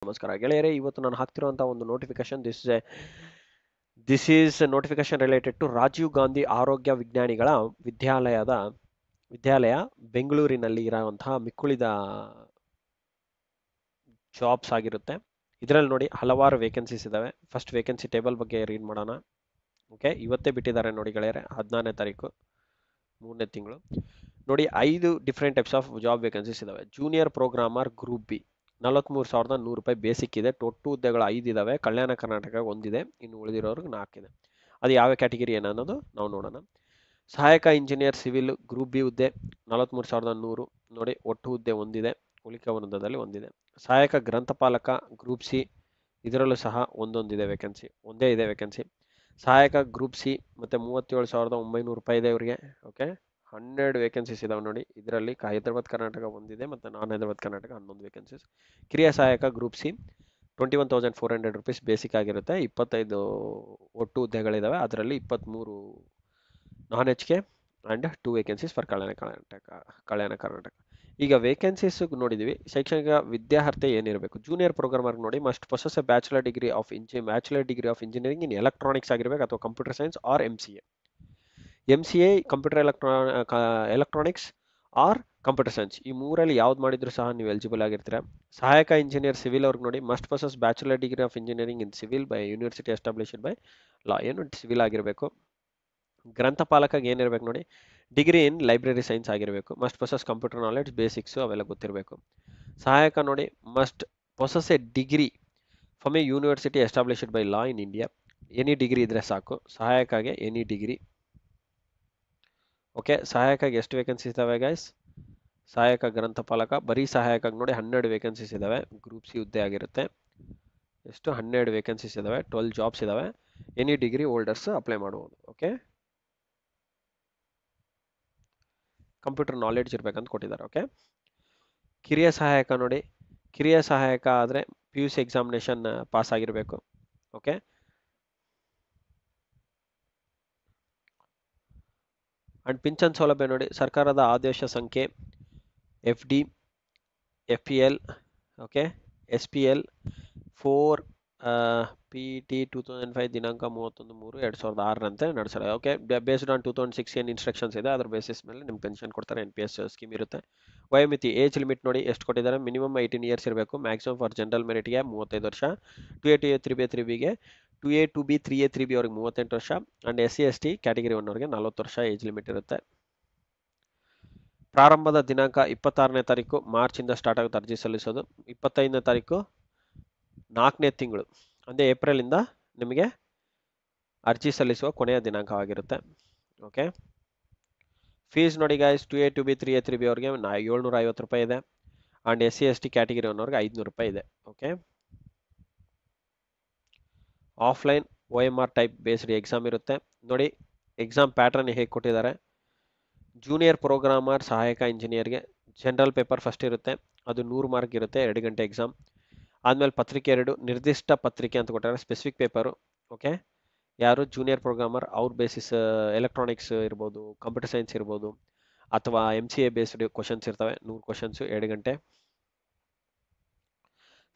ನಮಸ್ಕಾರ ಗೆಳೆಯರೇ, ಇವತ್ತು ನಾನು ಹಾಕ್ತಿರುವಂತಹ ಒಂದು notification. This is notification related to Rajiv Gandhi ಆರೋಗ್ಯ ವಿಜ್ಞಾನಿಗಳ ವಿದ್ಯಾಲಯ ಬೆಂಗಳೂರಿನಲ್ಲಿ ಇರುವಂತಹ ಮಿಕ್ಕುಳಿದ ಜಾಬ್ಸ್ ಆಗಿರುತ್ತೆ. ಇದರಲ್ಲಿ ನೋಡಿ ಹಲವಾರು ವೇಕೆನ್ಸೀಸ್ ಇದಾವೆ. ಫಸ್ಟ್ ವೇಕೆನ್ಸಿ ಟೇಬಲ್ ಬಗ್ಗೆ ರೀಡ್ ಮಾಡೋಣ. ಓಕೆ, ಇವತ್ತೇ ಬಿಟ್ಟಿದ್ದಾರೆ ನೋಡಿ ಗೆಳೆಯರೆ, 14ನೇ ತಾರೀಕು 3ನೇ ತಿಂಗಳು. ನೋಡಿ 5 different types of job vacancies ಇದಾವೆ. ಜೂನಿಯರ್ ಪ್ರೋಗ್ರಾಮರ್ ಗ್ರೂಪ್ ಬಿ 43,100 ರೂಪಾಯಿ ಬೇಸಿಕ್ ಇದೆ. ಒಟ್ಟು ಹುದ್ದೆಗಳು 5 ಇದಾವೆ. ಕಲ್ಯಾಣ ಕರ್ನಾಟಕ ಒಂದಿದೆ, ಇನ್ನು ಉಳಿದಿರೋರ್ಗೆ 4 ಇದೆ. ಅದು ಯಾವ ಕ್ಯಾಟಗಿರಿ ಏನನ್ನೋದು ನಾವು ನೋಡೋಣ. ಸಹಾಯಕ ಇಂಜಿನಿಯರ್ ಸಿವಿಲ್ ಗ್ರೂಪ್ ಬಿ ಹುದ್ದೆ 43,100 ನೋಡಿ, ಒಟ್ಟು ಹುದ್ದೆ ಒಂದಿದೆ, ಉಳಿಕೆ ವೃಂದದಲ್ಲಿ ಒಂದಿದೆ. ಸಹಾಯಕ ಗ್ರಂಥಪಾಲಕ ಗ್ರೂಪ್ ಸಿ, ಇದರಲ್ಲೂ ಸಹ ಒಂದೇ ಇದೆ ವೇಕೆನ್ಸಿ. ಸಹಾಯಕ ಗ್ರೂಪ್ ಸಿ ಮತ್ತೆ 37,900 ರೂಪಾಯಿ ಇದೆ ಇವರಿಗೆ. ಓಕೆ, 12 ವೇಕೆನ್ಸೀಸ್ ಇದಾವೆ ನೋಡಿ. ಇದರಲ್ಲಿ ಹೈದರಾಬಾದ್ ಕರ್ನಾಟಕ ಒಂದಿದೆ ಮತ್ತು ನಾನ್ ಹೈದರಾಬಾದ್ ಕರ್ನಾಟಕ 11 ವೇಕೆನ್ಸೀಸ್. ಕಿರಿಯ ಸಹಾಯಕ ಗ್ರೂಪ್ ಸಿ 21,400 ರುಪೀಸ್ ಬೇಸಿಕ್ ಆಗಿರುತ್ತೆ. 25 ಒಟ್ಟು ಹುದ್ದೆಗಳಿದಾವೆ. ಅದರಲ್ಲಿ 23 non H K and 2 vacancies for Kalyana Karnataka. ಈಗ ವೇಕೆನ್ಸೀಸ್ ನೋಡಿದ್ವಿ. ಶೈಕ್ಷಣಿಕ ವಿದ್ಯಾರ್ಹತೆ ಏನಿರಬೇಕು? ಜೂನಿಯರ್ ಪ್ರೋಗ್ರಾಮರ್ ನೋಡಿ, must possess a bachelor degree of engineering in electronics ಆಗಿರಬೇಕು, ಅಥವಾ computer science or MCA computer electronics or computer science. ಈ ಮೂರಲ್ಲಿ ಯಾವ್ದು ಮಾಡಿದ್ರು ಸಹ ನೀವು ಎಲಿಜಿಬಲ್ ಆಗಿರ್ತೀರಾ. ಸಹಾಯಕ ಇಂಜಿನಿಯರ್ ಸಿವಿಲ್ ಅವ್ರಿಗೆ ನೋಡಿ, must possess bachelor degree of engineering in civil by university established by ಲಾ, ಏನು ಸಿವಿಲ್ ಆಗಿರಬೇಕು. ಗ್ರಂಥಪಾಲಕಗೆ ಏನಿರಬೇಕು ನೋಡಿ, ಡಿಗ್ರಿ ಇನ್ ಲೈಬ್ರರಿ ಸೈನ್ಸ್ ಆಗಿರಬೇಕು. Must possess computer knowledge basics ಅವೆಲ್ಲ ಗೊತ್ತಿರಬೇಕು. ಸಹಾಯಕ ನೋಡಿ, must possess A degree from A university established by law in India. Any degree ಇದ್ರೆ ಸಾಕು ಸಹಾಯಕಗೆ, ಎನಿ ಡಿಗ್ರಿ. ಓಕೆ, ಸಹಾಯಕಾಗಿ ಎಷ್ಟು ವೇಕೆನ್ಸೀಸ್ ಇದಾವೆ ಗೈಸ್? ಸಹಾಯಕ ಗ್ರಂಥಪಾಲಕ ಬರೀ ಸಹಾಯಕಾಗಿ ನೋಡಿ 12 ವೇಕೆನ್ಸೀಸ್ ಇದಾವೆ. ಗ್ರೂಪ್ ಸಿ ಹುದ್ದೆ ಆಗಿರುತ್ತೆ. ಎಷ್ಟು? 12 ವೇಕೆನ್ಸೀಸ್ ಇದಾವೆ. 12 ಜಾಬ್ಸ್ ಇದಾವೆ. ಎನಿ ಡಿಗ್ರಿ ಹೋಲ್ಡರ್ಸ್ ಅಪ್ಲೈ ಮಾಡಬಹುದು. ಓಕೆ, ಕಂಪ್ಯೂಟರ್ ನಾಲೆಡ್ಜ್ ಇರ್ಬೇಕಂತ ಕೊಟ್ಟಿದ್ದಾರೆ. ಓಕೆ, ಕಿರಿಯ ಸಹಾಯಕ ನೋಡಿ, ಕಿರಿಯ ಸಹಾಯಕ ಆದರೆ PUC ಎಕ್ಸಾಮಿನೇಷನ್ ಪಾಸ್ ಆಗಿರಬೇಕು. ಓಕೆ, ಅಂಡ್ ಪಿಂಚನ್ ಸೌಲಭ್ಯ ನೋಡಿ, ಸರ್ಕಾರದ ಆದೇಶ ಸಂಖ್ಯೆ FD FPL okay SPL 4 PT 2005 ದಿನಾಂಕ 31/3/2006 ನಡೆಸಲಾಗಿದೆ. ಓಕೆ, ಬೇಸ್ಡ್ ಆನ್ 2006 ಏನು ಇನ್ಸ್ಟ್ರಕ್ಷನ್ಸ್ ಇದೆ ಅದ್ರ ಬೇಸಿಸ್ ಮೇಲೆ ನಿಮ್ಗೆ ಪೆನ್ಷನ್ ಕೊಡ್ತಾರೆ. NPS ಸ್ಕೀಮ್ ಇರುತ್ತೆ. ವಯೋಮಿತಿ ಏಜ್ ಲಿಮಿಟ್ ನೋಡಿ ಎಷ್ಟು ಕೊಟ್ಟಿದ್ದಾರೆ. ಮಿನಿಮಮ್ 18 ಇಯರ್ಸ್ ಇರಬೇಕು. ಮ್ಯಾಕ್ಸಿಮಮ್ ಫಾರ್ ಜನರಲ್ ಮೆರಿಟ್ಗೆ 35 ವರ್ಷ, 2A 2A 3B 2A 2B 3A 3B ಅವ್ರಿಗೆ 38 ವರ್ಷ, ಅಂಡ್ SC ST ಕ್ಯಾಟಗರಿ 1 ಅವ್ರಿಗೆ 40 ವರ್ಷ ಏಜ್ ಲಿಮಿಟ್ ಇರುತ್ತೆ. ಪ್ರಾರಂಭದ ದಿನಾಂಕ 26ನೇ ತಾರೀಕು ಮಾರ್ಚಿಂದ ಸ್ಟಾರ್ಟ್ ಆಗುತ್ತೆ ಅರ್ಜಿ ಸಲ್ಲಿಸೋದು. 25ನೇ ತಾರೀಕು 4ನೇ ತಿಂಗಳು ಅಂದರೆ ಏಪ್ರಿಲಿಂದ ನಿಮಗೆ ಅರ್ಜಿ ಸಲ್ಲಿಸುವ ಕೊನೆಯ ದಿನಾಂಕವಾಗಿರುತ್ತೆ. ಓಕೆ, ಫೀಸ್ ನೋಡಿ guys, 2A 2B 3A 3B ಅವ್ರಿಗೆ 750 ರೂಪಾಯಿ ಇದೆ, ಆ್ಯಂಡ್ SC ST ಕ್ಯಾಟಗರಿ 1 ಅವ್ರಿಗೆ 500 ರೂಪಾಯಿ ಇದೆ. Okay, offline OMR type based exam ಇರುತ್ತೆ. ನೋಡಿ ಎಕ್ಸಾಮ್ ಪ್ಯಾಟರ್ನ್ ಹೇಗೆ ಕೊಟ್ಟಿದ್ದಾರೆ. ಜೂನಿಯರ್ ಪ್ರೋಗ್ರಾಮರ್ ಸಹಾಯಕ ಇಂಜಿನಿಯರ್ಗೆ ಜನರಲ್ ಪೇಪರ್ ಫಸ್ಟ್ ಇರುತ್ತೆ, ಅದು 100 ಮಾರ್ಕ್ ಇರುತ್ತೆ, 2 ಗಂಟೆ ಎಕ್ಸಾಮ್. ಆದಮೇಲೆ ಪತ್ರಿಕೆ 2 ನಿರ್ದಿಷ್ಟ ಪತ್ರಿಕೆ ಅಂತ ಕೊಟ್ಟಾರೆ, ಸ್ಪೆಸಿಫಿಕ್ ಪೇಪರು. ಓಕೆ, ಯಾರು ಜೂನಿಯರ್ ಪ್ರೋಗ್ರಾಮರ್ ಅವ್ರ ಬೇಸಿಸ್ ಎಲೆಕ್ಟ್ರಾನಿಕ್ಸ್ ಇರ್ಬೋದು, ಕಂಪ್ಯೂಟರ್ ಸೈನ್ಸ್ ಇರ್ಬೋದು, ಅಥವಾ MCA ಬೇಸ್ಡ್ ಕ್ವಶನ್ಸ್ ಇರ್ತವೆ, 100 ಕ್ವಶನ್ಸು, 2 ಗಂಟೆ.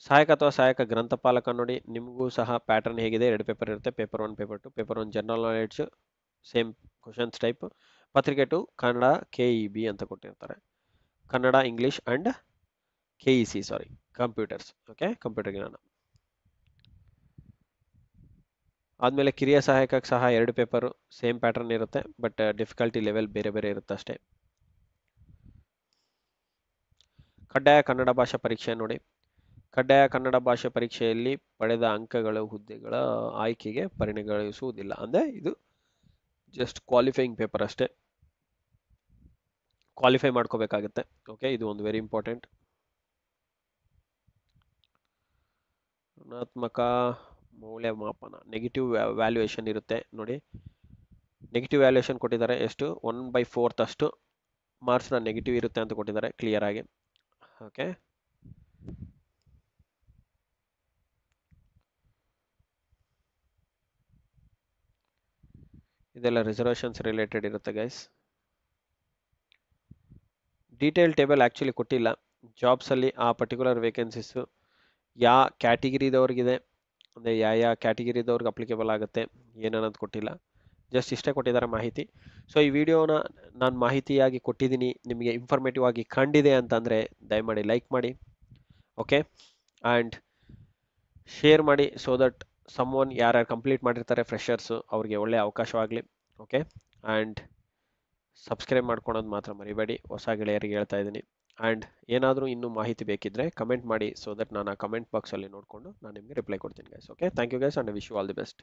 ಸಹಾಯಕ ಅಥವಾ ಸಹಾಯಕ ಗ್ರಂಥಪಾಲಕ ನೋಡಿ, ನಿಮಗೂ ಸಹ ಪ್ಯಾಟರ್ನ್ ಹೇಗಿದೆ, 2 ಪೇಪರ್ ಇರುತ್ತೆ, paper 1 paper 2. Paper 1 general knowledge same questions type, ಪತ್ರಿಕೆ 2 ಕನ್ನಡ KEB ಅಂತ ಕೊಟ್ಟಿರ್ತಾರೆ, Kannada English and KEC computers. Okay, computer ಜ್ಞಾನ. ಆದಮೇಲೆ ಕಿರಿಯ ಸಹಾಯಕಕ್ಕೆ ಸಹ 2 ಪೇಪರು ಸೇಮ್ ಪ್ಯಾಟರ್ನ್ ಇರುತ್ತೆ, ಬಟ್ ಡಿಫಿಕಲ್ಟಿ ಲೆವೆಲ್ ಬೇರೆ ಬೇರೆ ಇರುತ್ತೆ ಅಷ್ಟೇ. ಕಡ್ಡಾಯ ಕನ್ನಡ ಭಾಷಾ ಪರೀಕ್ಷೆ ನೋಡಿ, ಕಡ್ಡಾಯ ಕನ್ನಡ ಭಾಷೆ ಪರೀಕ್ಷೆಯಲ್ಲಿ ಪಡೆದ ಅಂಕಗಳು ಹುದ್ದೆಗಳ ಆಯ್ಕೆಗೆ ಪರಿಗಣಿಸುವುದಿಲ್ಲ. ಅಂದರೆ ಇದು ಜಸ್ಟ್ ಕ್ವಾಲಿಫೈಯಿಂಗ್ ಪೇಪರ್ ಅಷ್ಟೇ, ಕ್ವಾಲಿಫೈ ಮಾಡ್ಕೋಬೇಕಾಗುತ್ತೆ. ಓಕೆ, ಇದು ಒಂದು ವೆರಿ ಇಂಪಾರ್ಟೆಂಟ್. ಋಣಾತ್ಮಕ ಮೌಲ್ಯಮಾಪನ ನೆಗೆಟಿವ್ ವ್ಯಾಲ್ಯೂಯೇಷನ್ ಇರುತ್ತೆ ನೋಡಿ. ನೆಗೆಟಿವ್ ವ್ಯಾಲ್ಯೂಯೇಷನ್ ಕೊಟ್ಟಿದ್ದಾರೆ, ಎಷ್ಟು? 1/4 ಅಷ್ಟು ಮಾರ್ಕ್ಸ್ನ ನೆಗೆಟಿವ್ ಇರುತ್ತೆ ಅಂತ ಕೊಟ್ಟಿದ್ದಾರೆ ಕ್ಲಿಯರ್ ಆಗಿ. ಓಕೆ, ಇದೆಲ್ಲ ರಿಸರ್ವೇಷನ್ಸ್ ರಿಲೇಟೆಡ್ ಇರುತ್ತೆ ಗೈಸ್. ಡೀಟೇಲ್ ಟೇಬಲ್ ಆ್ಯಕ್ಚುಲಿ ಕೊಟ್ಟಿಲ್ಲ ಜಾಬ್ಸಲ್ಲಿ, ಆ ಪರ್ಟಿಕ್ಯುಲರ್ ವೇಕೆನ್ಸೀಸು ಯಾವ ಕ್ಯಾಟಗಿರಿದವ್ರಿಗಿದೆ ಅಂದರೆ ಯಾವ ಕ್ಯಾಟಗಿರಿದವ್ರಿಗೆ ಅಪ್ಲಿಕೇಬಲ್ ಆಗುತ್ತೆ ಏನನ್ನೋದು ಕೊಟ್ಟಿಲ್ಲ, ಜಸ್ಟ್ ಇಷ್ಟೇ ಕೊಟ್ಟಿದ್ದಾರೆ ಮಾಹಿತಿ. ಸೊ ಈ ವಿಡಿಯೋನ ನಾನು ಮಾಹಿತಿಯಾಗಿ ಕೊಟ್ಟಿದ್ದೀನಿ, ನಿಮಗೆ ಇನ್ಫಾರ್ಮೇಟಿವ್ ಆಗಿ ಕಂಡಿದೆ ಅಂತಂದರೆ ದಯಮಾಡಿ ಲೈಕ್ ಮಾಡಿ, ಓಕೆ, ಆ್ಯಂಡ್ ಶೇರ್ ಮಾಡಿ, ಸೊ ದಟ್ ಸಮ್ವನ್ ಯಾರ್ಯಾರು ಕಂಪ್ಲೀಟ್ ಮಾಡಿರ್ತಾರೆ ಫ್ರೆಷರ್ಸು ಅವ್ರಿಗೆ ಒಳ್ಳೆಯ ಅವಕಾಶವಾಗಲಿ, ಓಕೆ. ಆ್ಯಂಡ್ ಸಬ್ಸ್ಕ್ರೈಬ್ ಮಾಡ್ಕೊಳೋದು ಮಾತ್ರ ಮರಿಬೇಡಿ, ಹೊಸ ಗೆಳೆಯರಿಗೆ ಹೇಳ್ತಾ ಇದ್ದೀನಿ. ಆ್ಯಂಡ್ ಏನಾದರೂ ಇನ್ನೂ ಮಾಹಿತಿ ಬೇಕಿದ್ದರೆ ಕಮೆಂಟ್ ಮಾಡಿ, ಸೊ ದಟ್ ನಾನು ಆ ಕಮೆಂಟ್ ಬಾಕ್ಸಲ್ಲಿ ನೋಡಿಕೊಂಡು ನಾನು ನಿಮಗೆ ರಿಪ್ಲೈ ಕೊಡ್ತೀನಿ guys. Okay, thank you guys and wish you all the best.